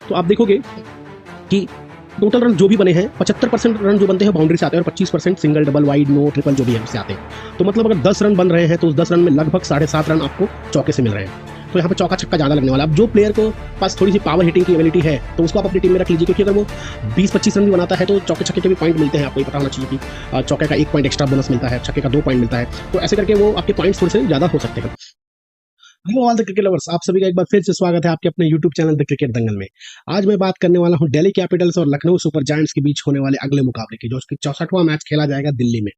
तो आप देखोगे कि टोटल रन जो भी बने हैं 75% रन जो बनते हैं बाउंड्री से आते हैं और 25% single double wide no triple जो भी है उससे आते हैं। तो मतलब अगर 10 रन बन रहे हैं तो उस 10 रन में लगभग 7.5 रन आपको चौके से मिल रहे हैं। तो यहाँ पे चौका छक्का ज़्यादा लगने वाला है। अब जो प्लेयर को पास थोड़ी सी पावर हिटिंग की एबिलिटी है तो उसको आप अपनी टीम में रख लीजिए, क्योंकि अगर वो 20-25 रन भी बनाता है तो चौके छक्के के भी पॉइंट मिलते हैं। आपको ये पता होना चाहिए कि चौके का 1 पॉइंट एक्स्ट्रा बोनस मिलता है, छक्के का 2 पॉइंट मिलता है। तो ऐसे करके वो आपके पॉइंट्स थोड़े से ज़्यादा हो सकते हैं। Hello all the cricket lovers, आप सभी का एक बार फिर से स्वागत है आपके अपने यूट्यूब चैनल द क्रिकेट दंगल में। आज मैं बात करने वाला हूं दिल्ली कैपिटल्स और लखनऊ सुपर जायंट्स के बीच होने वाले अगले मुकाबले की, जो कि 64वां मैच खेला जाएगा दिल्ली में।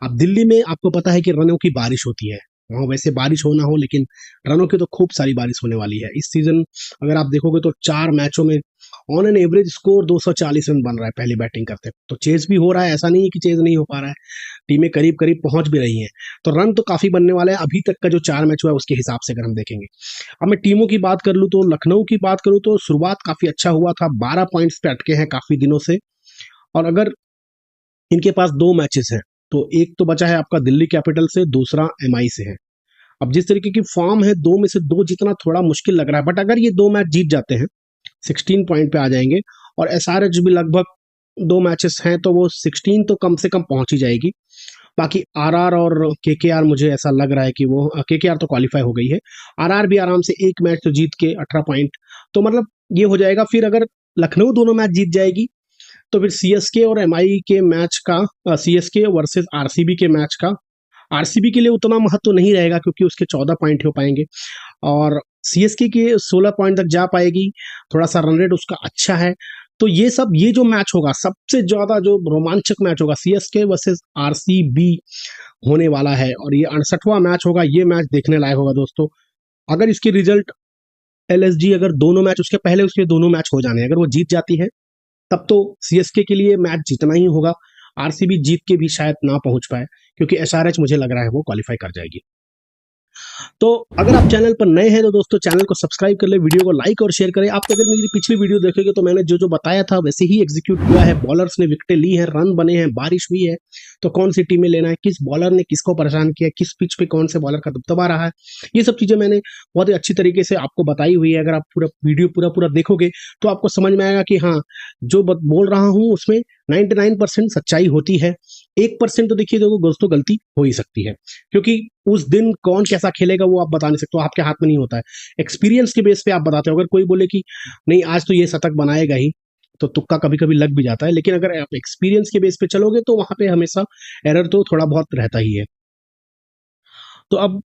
अब दिल्ली में आपको पता है कि रनों की बारिश होती है, वहाँ वैसे बारिश हो ना हो लेकिन रनों की तो खूब सारी बारिश होने वाली है इस सीजन। अगर आप देखोगे तो 4 मैचों में on an average score 240 run बन रहा है पहली बैटिंग करते। तो चेज भी हो रहा है, ऐसा नहीं है कि चेज नहीं हो पा रहा है, टीमें करीब करीब पहुंच भी रही हैं। तो रन तो काफी बनने वाले हैं अभी तक का जो 4 मैच हुआ है उसके हिसाब से अगर हम देखेंगे। अब मैं टीमों की बात कर लूँ तो लखनऊ की बात करूँ तो शुरुआत काफी अच्छा हुआ था, 12 पॉइंट्स पे अटके हैं काफी दिनों से। और अगर इनके पास 2 मैचेस हैं तो एक तो बचा है आपका दिल्ली कैपिटल से, दूसरा एमआई से है। अब जिस तरीके की फॉर्म है, 2 में से 2 जीतना थोड़ा मुश्किल लग रहा है, बट अगर ये 2 मैच जीत जाते हैं 16 पॉइंट पे आ जाएंगे। और एसआरएच भी लगभग 2 मैचेस हैं तो वो 16 तो कम से कम पहुंच ही जाएगी। बाकी आरआर और केकेआर, मुझे ऐसा लग रहा है कि वो केकेआर तो क्वालिफाई हो गई है, आरआर भी आराम से एक मैच तो जीत के 18 पॉइंट, तो मतलब ये हो जाएगा। फिर अगर लखनऊ दोनों मैच जीत जाएगी तो फिर सीएसके और एमआई के मैच का, सीएसके वर्सेस आरसीबी के मैच का आरसीबी के लिए उतना महत्व नहीं रहेगा क्योंकि उसके 14 पॉइंट हो पाएंगे और सीएसके के 16 पॉइंट तक जा पाएगी। थोड़ा सा रन रेट उसका अच्छा है। तो ये जो मैच होगा सबसे ज्यादा जो रोमांचक मैच होगा, सीएसके वर्सेस आरसीबी होने वाला है और ये 68वां मैच होगा। ये मैच देखने लायक होगा दोस्तों। अगर इसके रिजल्ट एलएसजी अगर दोनों मैच उसके पहले उसके दोनों मैच हो जाने, अगर वो जीत जाती है तब तो सीएसके के लिए मैच जीतना ही होगा। आरसीबी जीत के भी शायद ना पहुंच पाए क्योंकि एसआरएच मुझे लग रहा है वो क्वालिफाई कर जाएगी। तो अगर आप चैनल पर नए हैं तो दोस्तों चैनल को सब्सक्राइब कर ले, वीडियो को लाइक और शेयर करें। आप अगर मेरी पिछली वीडियो देखेंगे तो मैंने जो जो बताया था वैसे ही एग्जीक्यूट हुआ है। बॉलर्स ने विकेटें ली हैं, रन बने हैं, बारिश हुई है, तो कौन सी टीमें लेना है, किस बॉलर ने किसको परेशान किया, किस पिच पे कौन से बॉलर का दबदबा रहा है, ये सब चीजें मैंने बहुत ही अच्छी तरीके से आपको बताई हुई है। अगर आप पूरा वीडियो पूरा देखोगे तो आपको समझ में आएगा कि हाँ, जो बोल रहा हूँ उसमें 99% सच्चाई होती है। 1% तो देखिए दोस्तों गलती हो ही सकती है, क्योंकि उस दिन कौन कैसा खेलेगा वो आप बता नहीं सकते हो, आपके हाथ में नहीं होता है। एक्सपीरियंस के बेस पे आप बताते हो। अगर कोई बोले कि नहीं आज तो ये शतक बनाएगा ही, तो तुक्का कभी कभी लग भी जाता है। लेकिन अगर आप एक्सपीरियंस के बेस पे चलोगे तो वहां पे हमेशा एरर तो थोड़ा बहुत रहता ही है। तो अब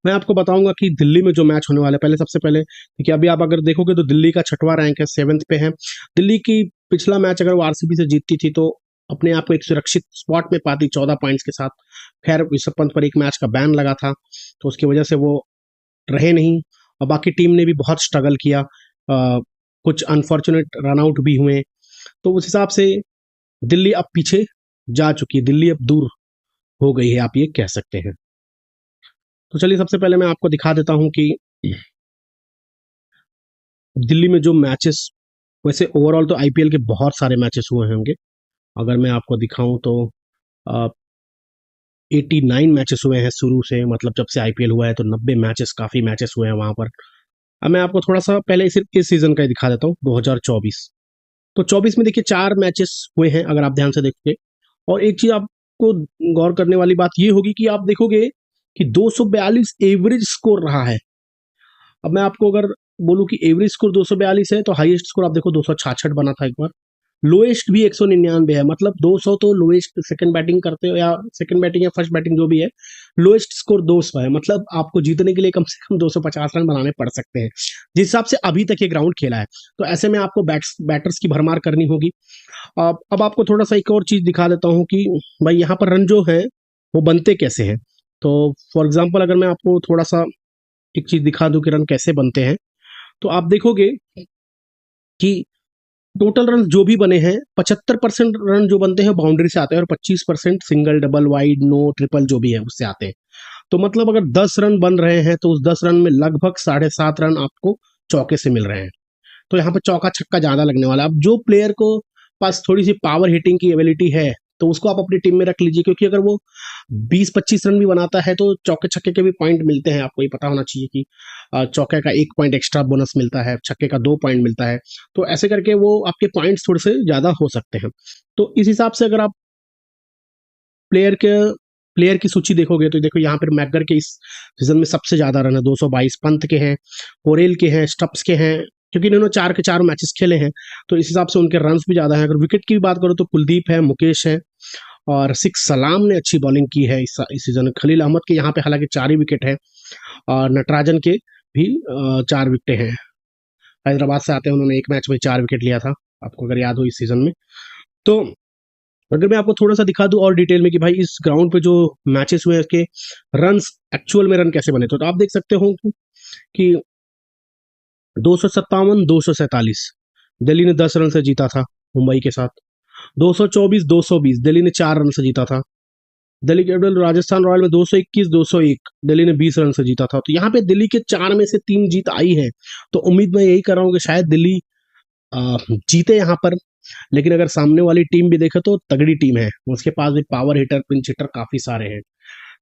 मैं आपको बताऊंगा कि दिल्ली में जो मैच होने वाला है, पहले सबसे पहले देखिए, अभी आप अगर देखोगे तो दिल्ली का 6वां रैंक है, 7th पे है। दिल्ली की पिछला मैच अगर वो आरसीबी से जीतती थी तो अपने आप को एक सुरक्षित स्पॉट में पाती 14 पॉइंट्स के साथ। खैर ऋषभ पंत पर एक मैच का बैन लगा था तो उसकी वजह से वो रहे नहीं, और बाकी टीम ने भी बहुत स्ट्रगल किया। कुछ अनफॉर्चुनेट रन आउट भी हुए, तो उस हिसाब से दिल्ली अब पीछे जा चुकी है, दिल्ली अब दूर हो गई है, आप ये कह सकते हैं। तो चलिए सबसे पहले मैं आपको दिखा देता हूं कि दिल्ली में जो मैचेस, वैसे ओवरऑल तो आईपीएल के बहुत सारे मैचेस हुए होंगे। अगर मैं आपको दिखाऊं तो 89 मैचेस हुए हैं शुरू से, मतलब जब से आईपीएल हुआ है तो 90 मैचेस, काफी मैचेस हुए हैं वहां पर। अब मैं आपको थोड़ा सा पहले सिर्फ इस सीजन का ही दिखा देता हूँ, 2024। तो 24 में देखिए 4 मैचेस हुए हैं अगर आप ध्यान से देखोगे। और एक चीज आपको गौर करने वाली बात ये होगी कि आप देखोगे कि 242 एवरेज स्कोर रहा है। अब मैं आपको अगर बोलूं कि एवरेज स्कोर 242 है तो हाईएस्ट स्कोर आप देखो 266 बना था एक बार, लोएस्ट भी 199 है। मतलब 200 तो लोएस्ट सेकंड बैटिंग करते हो या सेकंड बैटिंग या फर्स्ट बैटिंग जो भी है, लोएस्ट स्कोर 200 है। मतलब आपको जीतने के लिए कम से कम 250 रन बनाने पड़ सकते हैं जिस हिसाब से अभी तक ये ग्राउंड खेला है। तो ऐसे में आपको बैटर्स की भरमार करनी होगी। अब आपको थोड़ा सा एक और चीज दिखा देता हूँ कि भाई यहाँ पर रन जो है वो बनते कैसे हैं। तो फॉर एग्जाम्पल अगर मैं आपको थोड़ा सा एक चीज दिखा दूं कि रन कैसे बनते हैं, तो आप देखोगे कि टोटल रन जो भी बने हैं 75% रन जो बनते हैं बाउंड्री से आते हैं और 25% single double wide no triple जो भी है उससे आते हैं। तो मतलब अगर 10 रन बन रहे हैं तो उस 10 रन में लगभग 7.5 रन आपको चौके से मिल रहे हैं। तो यहाँ पे चौका छक्का ज्यादा लगने वाला है। अब जो प्लेयर को पास थोड़ी सी पावर हिटिंग की एबिलिटी है तो उसको आप अपनी टीम में रख लीजिए, क्योंकि अगर वो 20-25 रन भी बनाता है तो चौके छक्के के भी पॉइंट मिलते हैं। आपको ये पता होना चाहिए कि चौके का 1 पॉइंट एक्स्ट्रा बोनस मिलता है, छक्के का 2 पॉइंट मिलता है। तो ऐसे करके वो आपके पॉइंट्स थोड़े से ज़्यादा हो सकते हैं। तो इस हिसाब से अगर आप प्लेयर के प्लेयर की सूची देखोगे तो देखो यहाँ पर मैकगर के इस सीजन में सबसे ज़्यादा रन है 222, पंत के हैं, पोरेल के हैं, स्टप्स के हैं, क्योंकि इन्होंने 4 के 4 मैचेस खेले हैं, तो इस हिसाब से उनके रन्स भी ज़्यादा हैं। अगर विकेट की भी बात करो तो कुलदीप है, मुकेश है और सिक्स सलाम ने अच्छी बॉलिंग की है इस सीजन। खलील अहमद के यहाँ पे हालांकि 4 ही विकेट है और नटराजन के भी 4 विकेट हैं। हैदराबाद से आते हैं, उन्होंने एक मैच में 4 विकेट लिया था, आपको अगर याद हो इस सीजन में। तो अगर मैं आपको थोड़ा सा दिखा दूं और डिटेल में कि भाई इस ग्राउंड पे जो मैचेस हुए उसके रन्स, एक्चुअल में रन कैसे बने, तो आप देख सकते हो कि 257, 247 दिल्ली ने 10 रन से जीता था मुंबई के साथ। 224, 220 दिल्ली ने 4 रन से जीता था। दिल्ली कैपिटल राजस्थान रॉयल में 221, 201 दिल्ली ने 20 रन से जीता था। तो यहाँ पे दिल्ली के 4 में से 3 जीत आई है, तो उम्मीद मैं यही कर रहा हूँ कि शायद दिल्ली जीते यहाँ पर। लेकिन अगर सामने वाली टीम भी देखे तो तगड़ी टीम है, उसके पास भी पावर हिटर, पिंच हिटर काफी सारे हैं।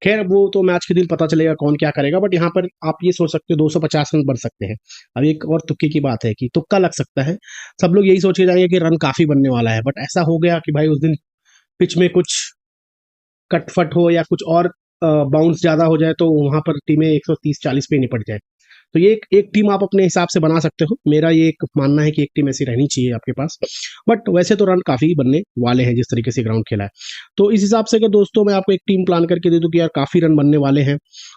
खैर वो तो मैच के दिन पता चलेगा कौन क्या करेगा, बट यहाँ पर आप ये सोच सकते हो 250 रन बढ़ सकते हैं। अब एक और तुक्के की बात है कि तुक्का लग सकता है, सब लोग यही सोच के जाएंगे कि रन काफी बनने वाला है, बट ऐसा हो गया कि भाई उस दिन पिच में कुछ कटफट हो या कुछ और बाउंस ज्यादा हो जाए तो वहां पर टीमें 130-40 पे निपट जाए। तो ये एक टीम आप अपने हिसाब से बना सकते हो, मेरा ये एक मानना है कि एक टीम ऐसी रहनी चाहिए आपके पास। बट वैसे तो रन काफी बनने वाले हैं जिस तरीके से ग्राउंड खेला है। तो इस हिसाब से अगर दोस्तों मैं आपको एक टीम प्लान करके दे दूं कि यार काफी रन बनने वाले हैं,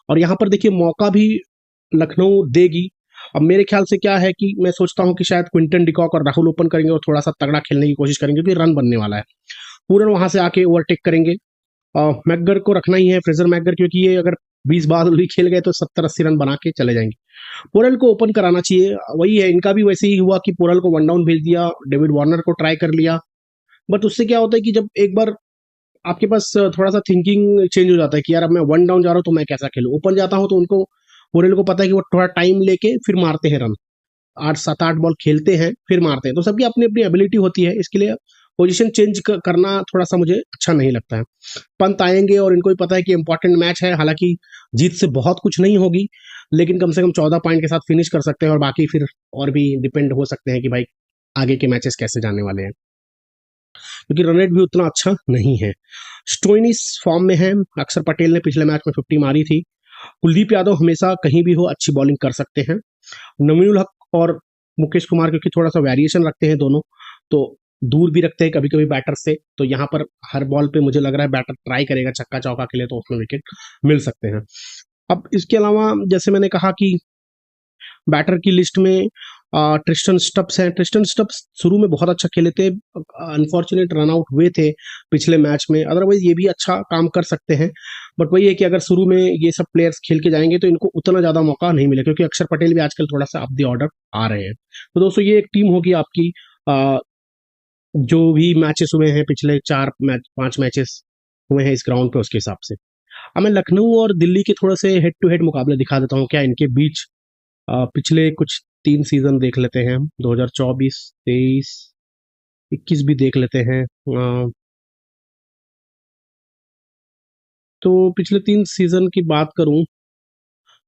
और यहाँ पर देखिए मौका भी लखनऊ देगी। अब मेरे ख्याल से क्या है कि मैं सोचता हूँ कि शायद क्विंटन डिकॉक और राहुल ओपन करेंगे और थोड़ा सा तगड़ा खेलने की कोशिश करेंगे, क्योंकि रन बनने वाला है। पूरन वहां से आके ओवरटेक करेंगे। मैकगर को रखना ही है, फ्रेजर मैकगर, क्योंकि ये अगर 20 बार भी खेल गए तो 70-80 रन बना के चले जाएंगे। पोरल को ओपन कराना चाहिए, वही है इनका भी वैसे ही हुआ कि पोरल को वन डाउन भेज दिया, डेविड वार्नर को ट्राई कर लिया। बट उससे क्या होता है कि जब एक बार आपके पास थोड़ा सा थिंकिंग चेंज हो जाता है कि यार अब मैं वन डाउन जा रहा हूँ तो मैं कैसा खेलूं, ओपन जाता हूँ तो उनको पोरेल को पता है कि वो थोड़ा टाइम लेके फिर मारते हैं रन, 8-7-8 बॉल खेलते हैं फिर मारते हैं। तो सबकी अपनी अपनी एबिलिटी होती है, इसके लिए पोजीशन चेंज करना थोड़ा सा मुझे अच्छा नहीं लगता है। पंत आएंगे और इनको भी पता है कि इंपॉर्टेंट मैच है, हालांकि जीत से बहुत कुछ नहीं होगी, लेकिन कम से कम 14 पॉइंट के साथ फिनिश कर सकते हैं, और बाकी फिर और भी डिपेंड हो सकते हैं कि भाई आगे के मैचेस कैसे जाने वाले हैं, क्योंकि रन रेट भी उतना अच्छा नहीं है। स्टोइनिस फॉर्म में है, अक्षर पटेल ने पिछले मैच में 50 मारी थी। कुलदीप यादव हमेशा कहीं भी हो अच्छी बॉलिंग कर सकते हैं। नवीनुल हक और मुकेश कुमार क्योंकि थोड़ा सा वेरिएशन रखते हैं दोनों, तो दूर भी रखते हैं कभी कभी बैटर से, तो यहाँ पर हर बॉल पे मुझे लग रहा है बैटर ट्राई करेगा छक्का चौका के लिए, तो उसमें विकेट मिल सकते हैं। अब इसके अलावा जैसे मैंने कहा कि बैटर की लिस्ट में ट्रिस्टन स्टप्स हैं। ट्रिस्टन स्टप्स शुरू में बहुत अच्छा खेले थे, अनफॉर्चुनेट रन आउट हुए थे पिछले मैच में, अदरवाइज ये भी अच्छा काम कर सकते हैं। बट वही है कि अगर शुरू में ये सब प्लेयर्स खेल के जाएंगे तो इनको उतना ज़्यादा मौका नहीं मिलेगा, क्योंकि अक्षर पटेल भी आजकल थोड़ा सा अप द ऑर्डर आ रहे हैं। तो दोस्तों ये एक टीम होगी आपकी, जो भी मैचेस हुए हैं पिछले 4-5 मैचेस हुए हैं इस ग्राउंड पे उसके हिसाब से। अब मैं लखनऊ और दिल्ली के थोड़े से हेड टू हेड मुकाबले दिखा देता हूँ क्या इनके बीच। पिछले कुछ 3 सीजन देख लेते हैं हम, 2024, 23, 21 भी देख लेते हैं। तो पिछले 3 सीजन की बात करूं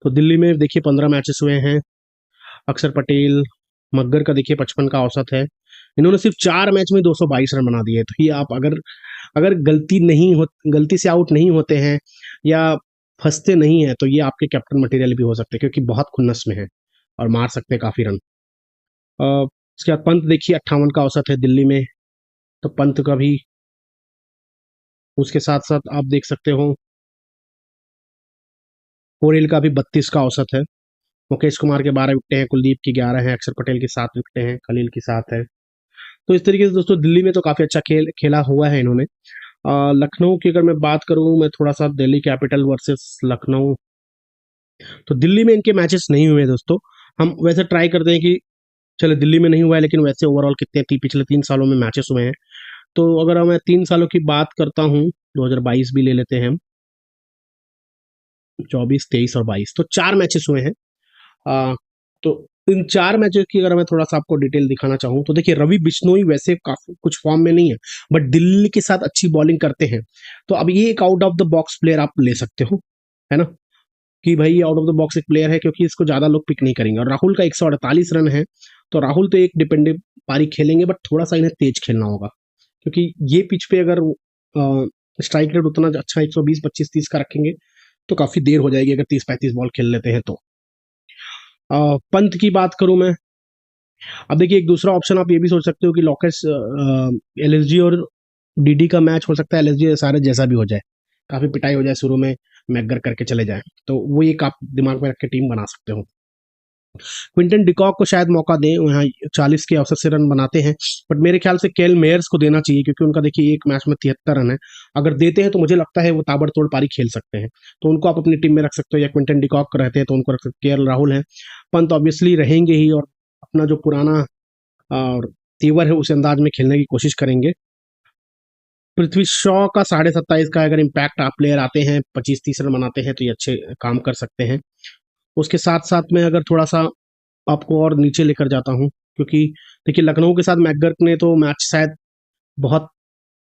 तो दिल्ली में देखिए 15 मैचेस हुए हैं। अक्षर पटेल, मग्गर का देखिए 55 का औसत है। इन्होंने सिर्फ 4 मैच में 222 रन बना दिए। तो ये आप अगर अगर गलती से आउट नहीं होते हैं या फंसते नहीं है तो ये आपके कैप्टन मटेरियल भी हो सकते हैं, क्योंकि बहुत खुन्नस में है और मार सकते हैं काफी रन। उसके बाद पंत देखिए 58 का औसत है दिल्ली में, तो पंत का भी उसके साथ साथ आप देख सकते हो पोरेल का भी 32 का औसत है। मुकेश कुमार के 12 विकेटें हैं, कुलदीप की 11 हैं, अक्षर पटेल की 7 विकेटें हैं, खलील की 7 है। तो इस तरीके से दोस्तों दिल्ली में तो काफी अच्छा खेला हुआ है इन्होंने। लखनऊ की अगर मैं बात करूं, मैं थोड़ा सा दिल्ली कैपिटल वर्सेस लखनऊ, तो दिल्ली में इनके मैचेस नहीं हुए दोस्तों। हम वैसे ट्राई करते हैं कि चलो दिल्ली में नहीं हुआ है, लेकिन वैसे ओवरऑल कितने पिछले 3 सालों में मैचेस हुए हैं। तो अगर मैं 3 सालों की बात करता हूँ, 2022 भी ले लेते हैं हम, 24, 23 और 22, तो 4 मैचेस हुए हैं। तो इन 4 मैचेस की अगर मैं थोड़ा-सा आपको डिटेल दिखाना चाहूँ, तो देखिए रवि बिश्नोई वैसे काफ़ी कुछ फॉर्म में नहीं है, बट दिल्ली के साथ अच्छी बॉलिंग करते हैं। तो अब ये एक out of the box player आप ले सकते हो, है ना? कि भाई ये आउट ऑफ द बॉक्स एक प्लेयर है क्योंकि इसको ज़्यादा लोग पिक नहीं करेंगे और राहुल का 148 रन है, तो राहुल तो एक डिपेंडेंट पारी खेलेंगे बट थोड़ा-सा इन्हें तेज खेलना होगा। क्योंकि ये पिच पे अगर स्ट्राइक रेट उतना अच्छा 120, 25, 30 का रखेंगे, तो काफ़ी देर हो जाएगी अगर 30-35 बॉल खेल लेते हैं तो। पंत की बात करूँ मैं, अब देखिए एक दूसरा ऑप्शन आप ये भी सोच सकते हो कि लॉकेट्स एलएसजी और डीडी का मैच हो सकता है, एलएसजी एसआरएच जैसा भी हो जाए, काफ़ी पिटाई हो जाए शुरू में, मैकगर करके चले जाएँ, तो वो एक आप दिमाग में रख के टीम बना सकते हो। क्विंटन डिकॉक को शायद मौका दें, वहाँ 40 के औसत से रन बनाते हैं, बट मेरे ख्याल से केल मेयर्स को देना चाहिए क्योंकि उनका देखिए एक मैच में 73 रन है। अगर देते हैं तो मुझे लगता है वो ताबड़तोड़ पारी खेल सकते हैं, तो उनको आप अपनी टीम में रख सकते हो, या क्विंटन डिकॉक रहते हैं तो उनको रख सकते हो। केएल राहुल हैं, पंत ऑब्वियसली रहेंगे ही और अपना जो पुराना और तेवर है उस अंदाज में खेलने की कोशिश करेंगे। पृथ्वी शॉ का 27.5 का अगर इम्पैक्ट आप प्लेयर आते हैं, 25-30 रन बनाते हैं तो ये अच्छे काम कर सकते हैं। उसके साथ साथ में अगर थोड़ा सा आपको और नीचे लेकर जाता हूँ, क्योंकि देखिए लखनऊ के साथ मैकगर्क ने तो मैच शायद बहुत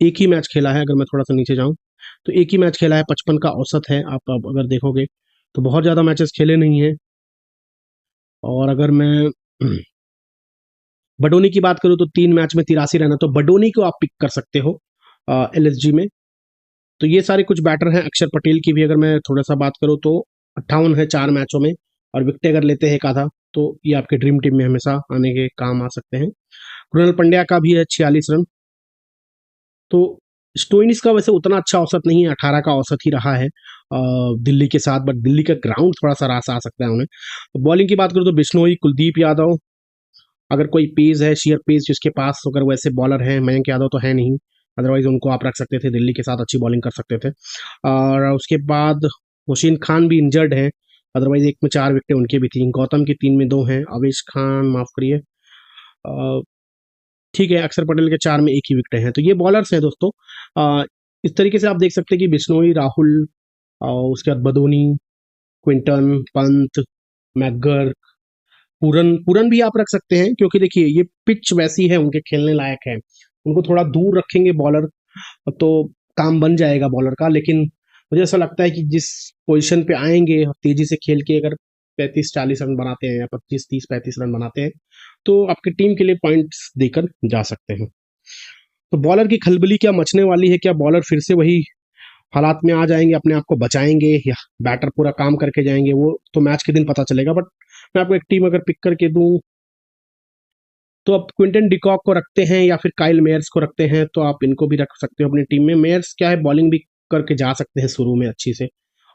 एक ही मैच खेला है, अगर मैं थोड़ा सा नीचे जाऊँ तो एक ही मैच खेला है, 55 का औसत है। आप अब अगर देखोगे तो बहुत ज़्यादा मैचेस खेले नहीं हैं। और अगर मैं बडोनी की बात करूँ तो 3 मैच में 83 रन है, तो बडोनी को आप पिक कर सकते हो एलएसजी में। तो ये सारे कुछ बैटर हैं। अक्षर पटेल की भी अगर मैं थोड़ा सा बात करूँ तो 58 है 4 मैचों में, और विकेट अगर लेते हैं एक आधा तो ये आपके ड्रीम टीम में हमेशा आने के काम आ सकते हैं। कृणाल पंड्या का भी है 46 रन। तो स्टोइनिस का वैसे उतना अच्छा औसत नहीं है, 18 का औसत ही रहा है दिल्ली के साथ, बट दिल्ली का ग्राउंड थोड़ा सा रास आ सकता है उन्हें। बॉलिंग की बात करूँ तो बिश्नोई, कुलदीप यादव, अगर कोई पेस है, शेयर पेस जिसके पास, अगर वैसे बॉलर हैं, मयंक यादव तो है नहीं, अदरवाइज उनको आप रख सकते थे, दिल्ली के साथ अच्छी बॉलिंग कर सकते थे। और उसके बाद हुसैन खान भी इंजर्ड है, अदरवाइज एक में 4 विकेटें उनकी भी थी। गौतम की 3 में 2 हैं, अवेश खान माफ करिए, ठीक है, अक्षर पटेल के 4 में 1 ही विकेट हैं। तो ये बॉलर्स हैं दोस्तों। इस तरीके से आप देख सकते हैं कि बिश्नोई, राहुल, उसके बाद बदोनी, क्विंटन, पंत, मैकगर, पूरन पूरन भी आप रख सकते हैं क्योंकि देखिए ये पिच वैसी है, उनके खेलने लायक है। उनको थोड़ा दूर रखेंगे बॉलर तो काम बन जाएगा बॉलर का, लेकिन मुझे ऐसा लगता है कि जिस पोजीशन पे आएंगे तेजी से खेल के अगर 35-40 रन बनाते हैं या 25-30-35 रन बनाते हैं तो आपकी टीम के लिए पॉइंट्स देकर जा सकते हैं। तो बॉलर की खलबली क्या मचने वाली है, क्या बॉलर फिर से वही हालात में आ जाएंगे, अपने आप को बचाएंगे, या बैटर पूरा काम करके जाएंगे, वो तो मैच के दिन पता चलेगा। बट मैं आपको एक टीम अगर पिक करके दूं तो आप क्विंटन डिकॉक को रखते हैं या फिर काइल मेयर्स को रखते हैं, तो आप इनको भी रख सकते हो अपनी टीम में। मेयर्स क्या है, बॉलिंग भी करके जा सकते हैं शुरू में अच्छी से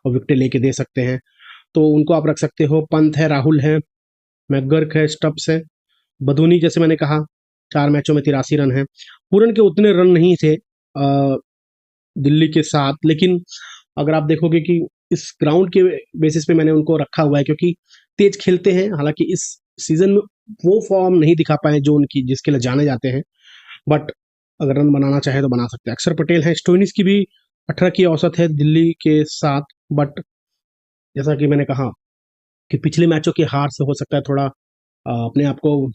और विकेट लेके दे सकते हैं, तो उनको आप रख सकते हो। पंत है, राहुल है, मैकगर्क है, स्टब्स है, बदूनी जैसे मैंने कहा 4 मैचों में 83 रन है। पूरन के उतने रन नहीं थे दिल्ली के साथ, लेकिन अगर आप देखोगे कि इस ग्राउंड के बेसिस पे मैंने उनको रखा हुआ है क्योंकि तेज खेलते हैं। हालांकि इस सीजन में वो फॉर्म नहीं दिखा पाए जो उनकी जिसके लिए जाने जाते हैं, बट अगर रन बनाना चाहे तो बना सकते हैं। अक्षर पटेल है, स्टोइनिस की भी 18 की औसत है दिल्ली के साथ, बट जैसा कि मैंने कहा कि पिछले मैचों की हार से हो सकता है थोड़ा अपने आप को,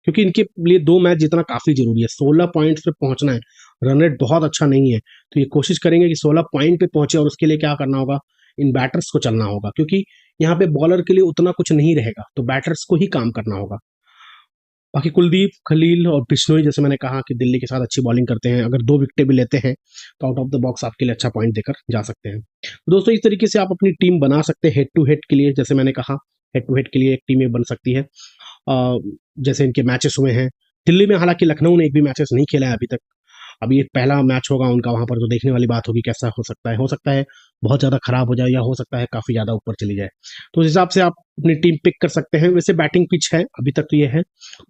क्योंकि इनके लिए 2 मैच जीतना काफ़ी ज़रूरी है, 16 पॉइंट्स पे पहुंचना है। रन रेट बहुत अच्छा नहीं है, तो ये कोशिश करेंगे कि 16 पॉइंट पे पहुंचे, और उसके लिए क्या करना होगा, इन बैटर्स को चलना होगा क्योंकि यहाँ पे बॉलर के लिए उतना कुछ नहीं रहेगा, तो बैटर्स को ही काम करना होगा। बाकी कुलदीप, खलील और बिश्नोई जैसे मैंने कहा कि दिल्ली के साथ अच्छी बॉलिंग करते हैं, अगर 2 विकेटें भी लेते हैं तो आउट ऑफ द बॉक्स आपके लिए अच्छा पॉइंट देकर जा सकते हैं। तो दोस्तों इस तरीके से आप अपनी टीम बना सकते हैं हेड टू हेड के लिए। जैसे मैंने कहा हेड टू हेड के लिए एक टीम बन सकती है जैसे इनके मैचेस हुए हैं दिल्ली में। हालांकि लखनऊ ने एक भी मैचेस नहीं खेला है अभी तक, अभी एक पहला मैच होगा उनका वहां पर, तो देखने वाली बात होगी कैसा हो सकता है बहुत ज़्यादा खराब हो जाए या हो सकता है काफ़ी ज़्यादा ऊपर चली जाए, तो उस हिसाब से आप अपनी टीम पिक कर सकते हैं। वैसे बैटिंग पिच है अभी तक तो ये है,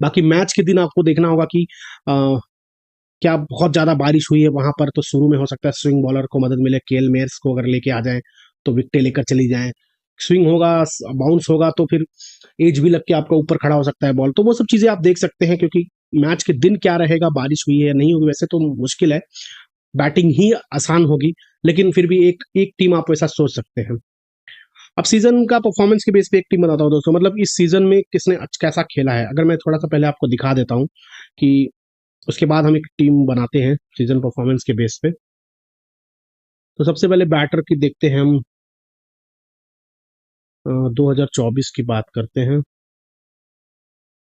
बाकी मैच के दिन आपको देखना होगा कि क्या बहुत ज़्यादा बारिश हुई है वहां पर, तो शुरू में हो सकता है स्विंग बॉलर को मदद मिले, केएल मेयर्स को अगर लेके आ जाए तो विकेट लेकर चली जाए। स्विंग होगा, बाउंस होगा तो फिर एज भी लग के आपका ऊपर खड़ा हो सकता है बॉल, तो वो सब चीज़ें आप देख सकते हैं क्योंकि मैच के दिन क्या रहेगा, बारिश हुई है या नहीं होगी, वैसे तो मुश्किल है, बैटिंग ही आसान होगी, लेकिन फिर भी एक एक टीम आप वैसा सोच सकते हैं। अब सीजन का परफॉर्मेंस के बेस पे एक टीम बताता हूँ दोस्तों, मतलब इस सीजन में किसने कैसा खेला है। अगर मैं थोड़ा सा पहले आपको दिखा देता हूँ कि उसके बाद हम एक टीम बनाते हैं सीजन परफॉर्मेंस के बेस पे। तो सबसे पहले बैटर की देखते हैं हम। 2024 की बात करते हैं,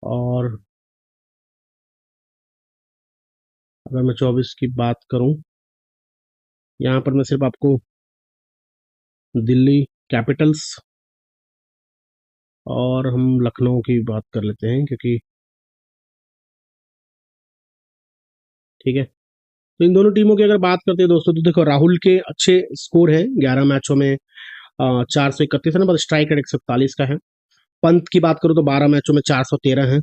और अगर मैं 24 की बात करूं, यहाँ पर मैं सिर्फ आपको दिल्ली कैपिटल्स और हम लखनऊ की बात कर लेते हैं, क्योंकि ठीक है। तो इन दोनों टीमों की अगर बात करते हैं दोस्तों, तो देखो राहुल के अच्छे स्कोर हैं 11 मैचों में, 431 है ना, बस स्ट्राइक रेट 141 का है। पंत की बात करूं तो 12 मैचों में 413 है।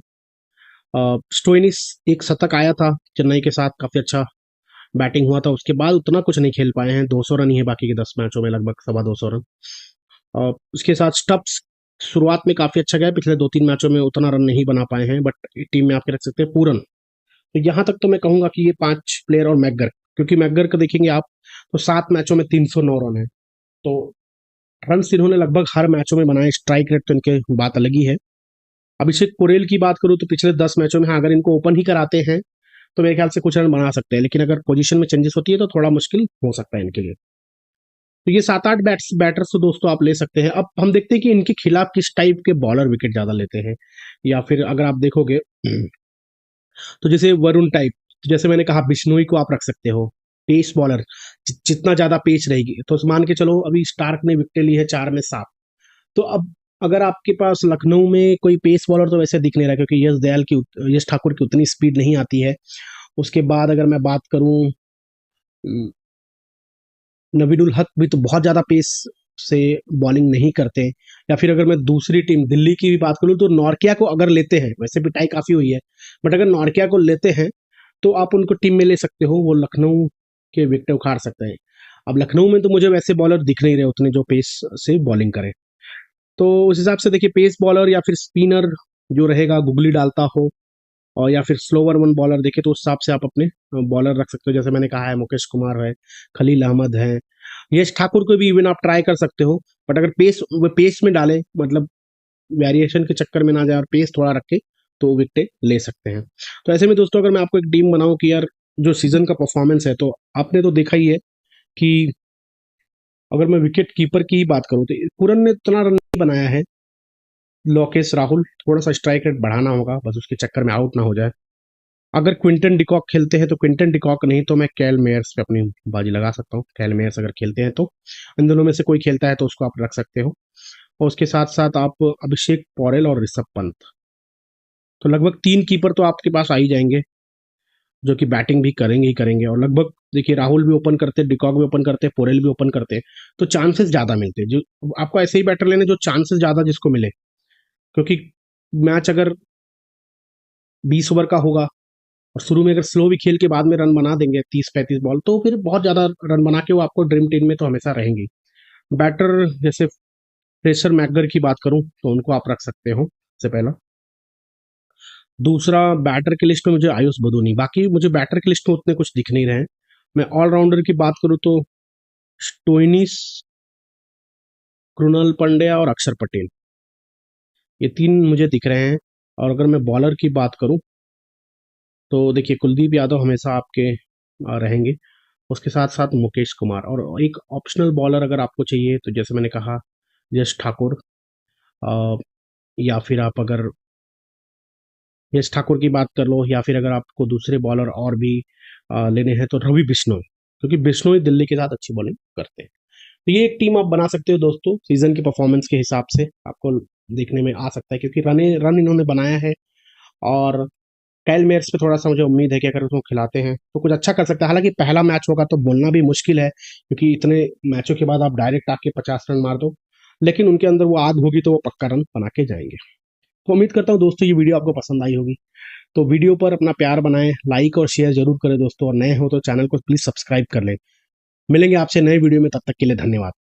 स्टोइनिस एक शतक आया था चेन्नई के साथ, काफी अच्छा बैटिंग हुआ था, उसके बाद उतना कुछ नहीं खेल पाए हैं, 200 रन ही है बाकी के 10 मैचों में, लगभग 225 रन। उसके साथ स्टब्स शुरुआत में काफी अच्छा गया, पिछले 2-3 मैचों में उतना रन नहीं बना पाए हैं, बट टीम में आपके रख सकते हैं पूरन। तो यहाँ तक तो मैं कहूंगा कि ये 5 प्लेयर और मैकगर, क्योंकि मैकगर का देखेंगे आप तो 7 मैचों में 309 रन है। तो रन इन्होंने लगभग हर मैचों में बनाए, स्ट्राइक रेट तो इनके बात अलग ही है। अभिषेक पोरेल की बात करूं तो पिछले 10 मैचों में, हाँ, अगर इनको ओपन ही कराते हैं तो मेरे ख्याल से कुछ रन बना सकते हैं, लेकिन अगर पोजीशन में चेंजेस होती है तो थोड़ा मुश्किल हो सकता है इनके लिए। तो ये 7-8 बैटर्स तो दोस्तों आप ले सकते हैं। अब हम देखते हैं कि इनके खिलाफ किस टाइप के बॉलर विकेट ज्यादा लेते हैं, या फिर अगर आप देखोगे तो जैसे वरुण टाइप, जैसे मैंने कहा बिश्नोई को आप रख सकते हो पेस बॉलर, जितना ज्यादा पेच रहेगी। तो मान के चलो अभी स्टार्क ने विकेट ली है 4 में 7, तो अब अगर आपके पास लखनऊ में कोई पेस बॉलर तो वैसे दिख नहीं रहा, क्योंकि यश ठाकुर की उतनी स्पीड नहीं आती है। उसके बाद अगर मैं बात करूं, नवीदुल हक भी तो बहुत ज्यादा पेस से बॉलिंग नहीं करते। या फिर अगर मैं दूसरी टीम दिल्ली की भी बात करूं तो नॉर्किया को अगर लेते हैं, वैसे पिटाई काफी हुई है, बट अगर नॉर्किया को लेते हैं तो आप उनको टीम में ले सकते हो, वो लखनऊ के विकेट उखाड़ सकते हैं। अब लखनऊ में तो मुझे वैसे बॉलर दिख नहीं रहे उतने जो पेस से बॉलिंग करें। तो उस हिसाब से देखिए पेस बॉलर या फिर स्पिनर जो रहेगा, गुगली डालता हो, और या फिर स्लोवर वन बॉलर देखे तो उस हिसाब से आप अपने बॉलर रख सकते हो। जैसे मैंने कहा है मुकेश कुमार है, खलील अहमद है, यश ठाकुर को भी इवन आप ट्राई कर सकते हो, बट अगर पेस में डाले, मतलब वेरिएशन के चक्कर में ना जाए और पेस थोड़ा रखे, तो विकेट ले सकते हैं। तो ऐसे में दोस्तों अगर मैं आपको एक टीम बनाऊं कि यार जो सीजन का परफॉर्मेंस है, तो आपने तो देखा ही है कि अगर मैं विकेट कीपर की ही बात करूं तो पूरन ने उतना रन नहीं बनाया है। लोकेश राहुल थोड़ा सा स्ट्राइक रेट बढ़ाना होगा, बस उसके चक्कर में आउट ना हो जाए। अगर क्विंटन डिकॉक खेलते हैं तो क्विंटन डिकॉक, नहीं तो मैं कैल मेयर्स पे अपनी बाजी लगा सकता हूँ। कैल मेयर्स अगर खेलते हैं तो इन दोनों में से कोई खेलता है तो उसको आप रख सकते हो। और उसके साथ साथ आप अभिषेक पौरेल और ऋषभ पंत, तो लगभग 3 कीपर तो आपके पास आ ही जाएंगे जो कि बैटिंग भी करेंगे ही करेंगे। और लगभग देखिए राहुल भी ओपन करते, डिकॉक भी ओपन करते, पोरेल भी ओपन करते, तो चांसेस ज्यादा मिलते हैं। जो आपको ऐसे ही बैटर लेने जो चांसेस ज्यादा जिसको मिले, क्योंकि मैच अगर 20 ओवर का होगा और शुरू में अगर स्लो भी खेल के बाद में रन बना देंगे 30-35 बॉल, तो फिर बहुत ज्यादा रन बना के वो आपको ड्रीम टीम में तो हमेशा रहेंगी। बैटर जैसे फ्रेशर मैकगर की बात करूं तो उनको आप रख सकते हो सबसे पहला। दूसरा बैटर की लिस्ट में मुझे आयुष बदूनी, बाकी मुझे बैटर की लिस्ट में उतने कुछ दिख नहीं रहे हैं। मैं ऑलराउंडर की बात करूं तो स्टोइनिस, कृणाल पंड्या और अक्षर पटेल, ये 3 मुझे दिख रहे हैं। और अगर मैं बॉलर की बात करूं तो देखिए कुलदीप यादव हमेशा आपके रहेंगे, उसके साथ साथ मुकेश कुमार, और एक ऑप्शनल बॉलर अगर आपको चाहिए तो जैसे मैंने कहा यश ठाकुर, अ, या फिर आप अगर यश ठाकुर की बात कर लो, या फिर अगर आपको दूसरे बॉलर और भी लेने हैं तो रवि बिश्नोई, क्योंकि बिश्नोई दिल्ली के साथ अच्छी बॉलिंग करते हैं। तो ये एक टीम आप बना सकते हो दोस्तों, सीजन की परफॉर्मेंस के हिसाब से आपको देखने में आ सकता है, क्योंकि रन इन्होंने बनाया है। और काइल मेयर्स पे थोड़ा सा मुझे उम्मीद है कि अगर उसको खिलाते हैं तो कुछ अच्छा कर सकता है। हालांकि पहला मैच होगा तो बोलना भी मुश्किल है, क्योंकि इतने मैचों के बाद आप डायरेक्ट आके 50 रन मार दो, लेकिन उनके अंदर वो आग होगी तो वो पक्का रन बना के जाएंगे। तो उम्मीद करता हूँ दोस्तों ये वीडियो आपको पसंद आई होगी। तो वीडियो पर अपना प्यार बनाएं, लाइक और शेयर जरूर करें दोस्तों, और नए हो तो चैनल को प्लीज सब्सक्राइब कर लें। मिलेंगे आपसे नए वीडियो में, तब तक के लिए धन्यवाद।